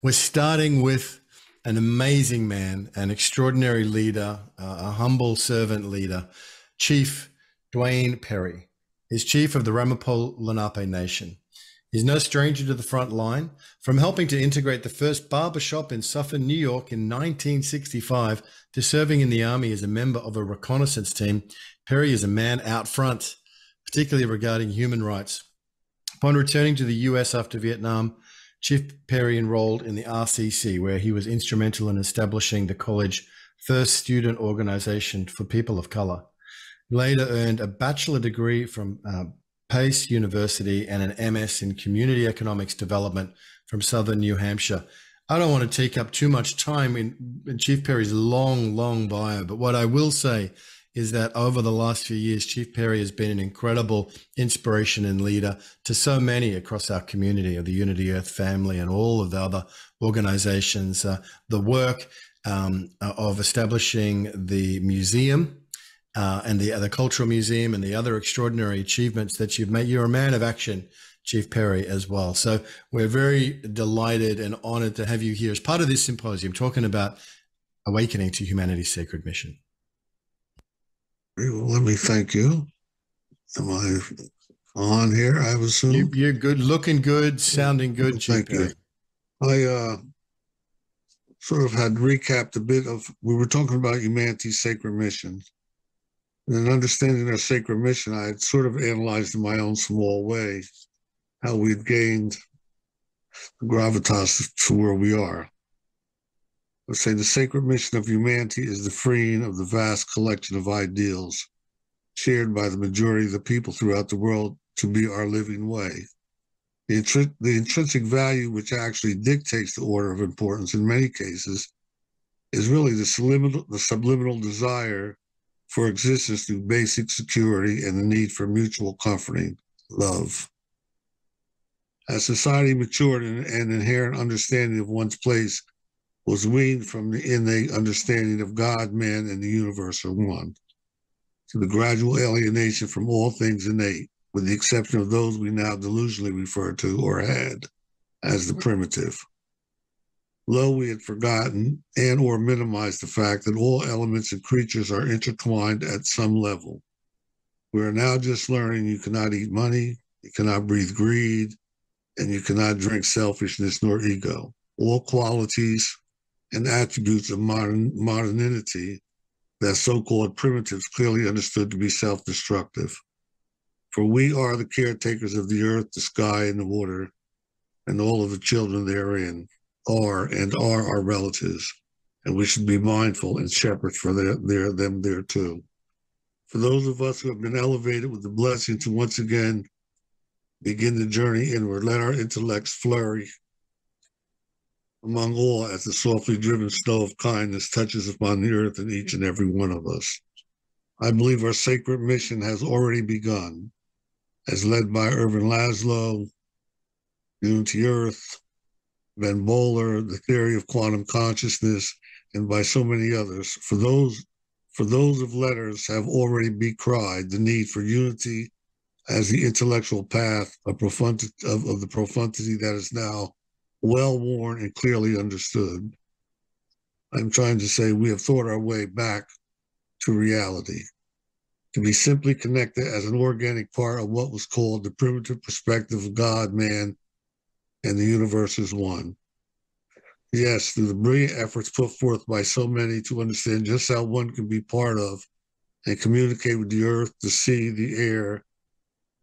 We're starting with an amazing man, an extraordinary leader, a humble servant leader, Chief Dwaine Perry. He's chief of the Ramapo Lenape Nation. He's no stranger to the front line. From helping to integrate the first barbershop in Suffern, New York in 1965 to serving in the Army as a member of a reconnaissance team, Perry is a man out front, particularly regarding human rights. Upon returning to the US after Vietnam, Chief Perry enrolled in the RCC, where he was instrumental in establishing the college's first student organization for people of color. He later earned a bachelor degree from Pace University and an MS in Community Economics Development from Southern New Hampshire. I don't want to take up too much time in Chief Perry's long bio, but what I will say is that over the last few years, Chief Perry has been an incredible inspiration and leader to so many across our community of the Unity Earth family and all of the other organizations. The work of establishing the museum and the Cultural Museum and the other extraordinary achievements that you've made. You're a man of action, Chief Perry, as well. So we're very delighted and honored to have you here as part of this symposium talking about awakening to humanity's sacred mission. Well, let me thank you. Am I on here, I assume? You're good, looking good, sounding good, Chief Perry. I sort of had recapped a bit of, we were talking about humanity's sacred mission. And in understanding our sacred mission, I had sort of analyzed in my own small way how we'd gained the gravitas to where we are. Let's say the sacred mission of humanity is the freeing of the vast collection of ideals shared by the majority of the people throughout the world to be our living way. The intrinsic value which actually dictates the order of importance in many cases is really the subliminal desire for existence through basic security and the need for mutual comforting, love. As society matured, an inherent understanding of one's place was weaned from the innate understanding of God, man, and the universe are one, to the gradual alienation from all things innate, with the exception of those we now delusionally refer to or had as the primitive. Lo, we had forgotten and or minimized the fact that all elements and creatures are intertwined at some level. We are now just learning you cannot eat money, you cannot breathe greed, and you cannot drink selfishness nor ego. All qualities and attributes of modernity that so-called primitives clearly understood to be self-destructive. For we are the caretakers of the earth, the sky, and the water, and all of the children therein are our relatives, and we should be mindful and shepherds for them there too. For those of us who have been elevated with the blessing to once again begin the journey inward, let our intellects flourish among all as the softly driven snow of kindness touches upon the earth in each and every one of us. I believe our sacred mission has already begun, as led by Ervin Laszlo, Unity Earth, Ben Bowler, the theory of quantum consciousness, and by so many others. For those of letters have already decried the need for unity as the intellectual path of the profundity that is now well-worn and clearly understood. I'm trying to say we have thought our way back to reality, to be simply connected as an organic part of what was called the primitive perspective of God, man, and the universe as one. Yes, through the brilliant efforts put forth by so many to understand just how one can be part of and communicate with the earth, the sea, the air,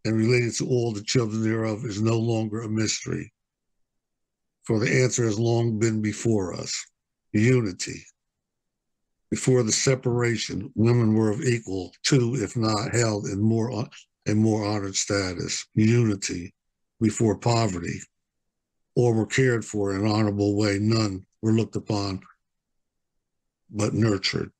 and related to all the children thereof is no longer a mystery. For the answer has long been before us, unity. Before the separation, women were of equal to, if not held in more honored status, unity. Before poverty, or were cared for in an honorable way, none were looked upon but nurtured.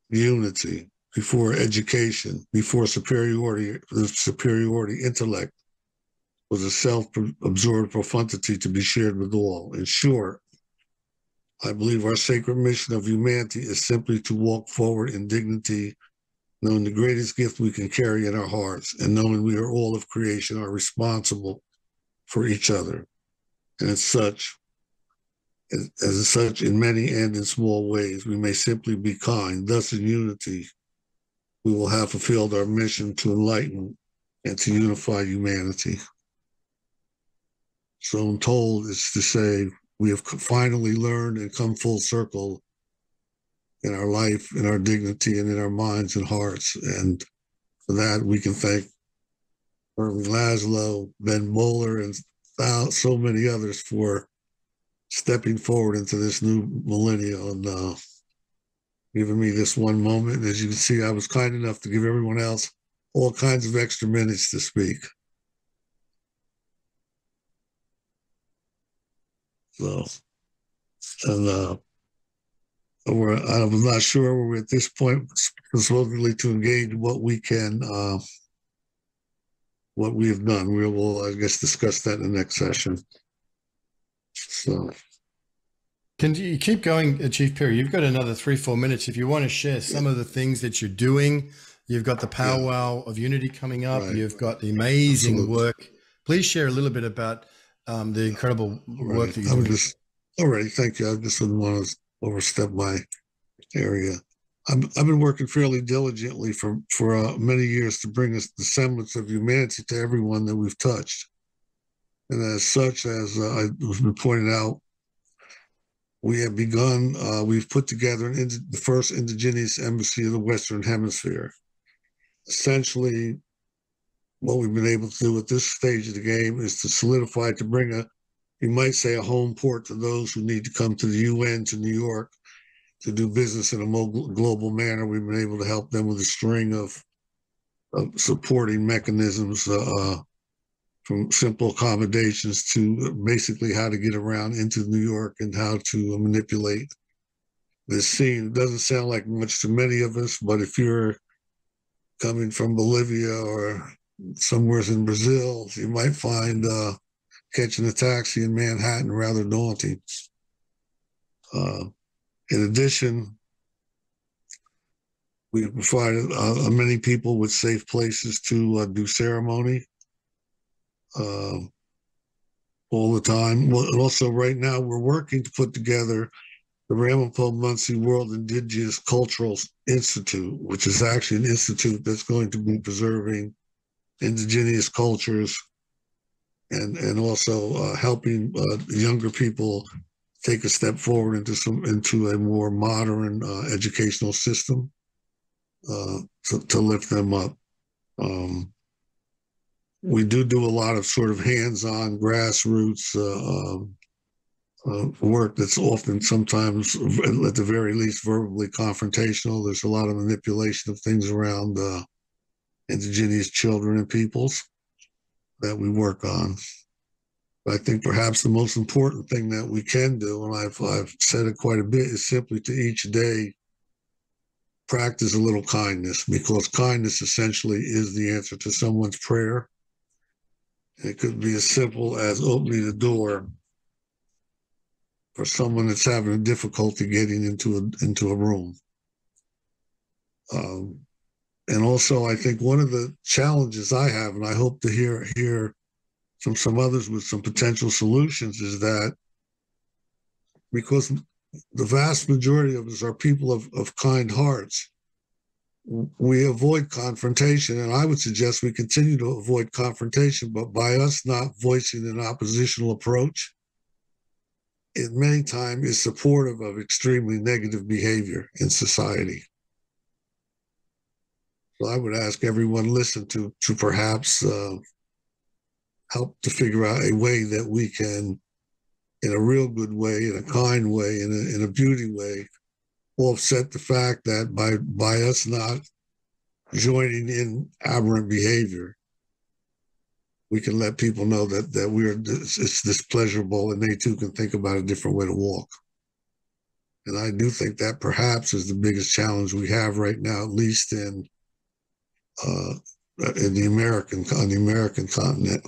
Unity. Before education, before superiority, the superiority intellect was a self-absorbed profundity to be shared with all. In short, I believe our sacred mission of humanity is simply to walk forward in dignity, knowing the greatest gift we can carry in our hearts, and knowing we are all of creation are responsible for each other. And as such, As such, in many and in small ways, we may simply be kind. Thus, in unity, we will have fulfilled our mission to enlighten and to unify humanity. So I'm told it's to say we have finally learned and come full circle in our life, in our dignity, and in our minds and hearts. And for that, we can thank Ervin Laszlo, Ben Bowler, and so many others for stepping forward into this new millennium and giving me this one moment. As you can see, I was kind enough to give everyone else all kinds of extra minutes to speak. So, and I'm not sure we're at this point supposedly to engage what we can, what we have done. We will, I guess, discuss that in the next session. So, can you keep going, Chief Perry? You've got another 3-4 minutes. If you want to share some of the things that you're doing, you've got the powwow of unity coming up. Right. You've got the amazing work. Please share a little bit about the incredible work that you're doing. All right, thank you. I just didn't want to overstep my area. I've been working fairly diligently for many years to bring us the semblance of humanity to everyone that we've touched. And as such, as I was pointed out, we have begun, we've put together the first indigenous embassy of the Western Hemisphere. Essentially, what we've been able to do at this stage of the game is to solidify, to bring you might say, a home port to those who need to come to the UN, to New York, to do business in a global manner. We've been able to help them with a string of supporting mechanisms, from simple accommodations to basically how to get around into New York and how to manipulate this scene. It doesn't sound like much to many of us, but if you're coming from Bolivia or somewhere in Brazil, you might find catching a taxi in Manhattan rather daunting. In addition, we provided many people with safe places to do ceremony all the time. Well, also, right now, we're working to put together the Ramapo Muncie World Indigenous Cultural Institute, which is actually an institute that's going to be preserving indigenous cultures and also helping younger people take a step forward into a more modern educational system to lift them up. We do a lot of sort of hands-on grassroots work that's often sometimes, at the very least, verbally confrontational. There's a lot of manipulation of things around indigenous children and peoples that we work on. I think perhaps the most important thing that we can do, and I've said it quite a bit, is simply to each day practice a little kindness, because kindness essentially is the answer to someone's prayer. It could be as simple as opening the door for someone that's having a difficulty getting into a room. And also, I think one of the challenges I have, and I hope to hear from some others with some potential solutions, is that because the vast majority of us are people of kind hearts, we avoid confrontation. And I would suggest we continue to avoid confrontation, but by us not voicing an oppositional approach, it many times is supportive of extremely negative behavior in society. So I would ask everyone listen to perhaps help to figure out a way that we can, in a real good way, in a kind way, in a beauty way, offset the fact that by us not joining in aberrant behavior, we can let people know that it's displeasurable and they too can think about a different way to walk. And I do think that perhaps is the biggest challenge we have right now, at least in the American continent.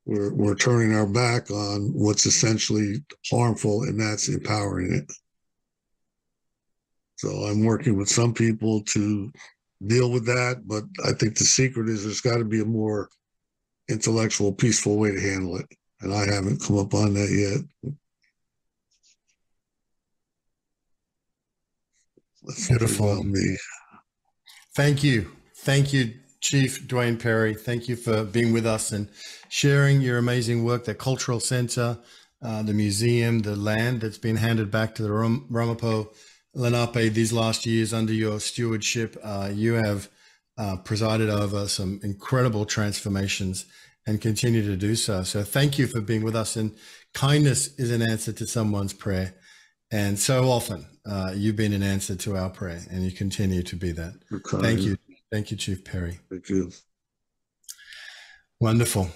We're turning our back on what's essentially harmful, and that's empowering it. So I'm working with some people to deal with that, but I think the secret is there's got to be a more intellectual, peaceful way to handle it. and I haven't come up on that yet. That's Beautiful. about me. Thank you. Thank you, Chief Dwaine Perry. Thank you for being with us and sharing your amazing work, the cultural center, the museum, the land that's been handed back to the Ramapo Lenape these last years under your stewardship. You have presided over some incredible transformations and continue to do so. So thank you for being with us. And kindness is an answer to someone's prayer. And so often you've been an answer to our prayer, and you continue to be that. Thank you. Thank you, Chief Perry. Thank you. Wonderful.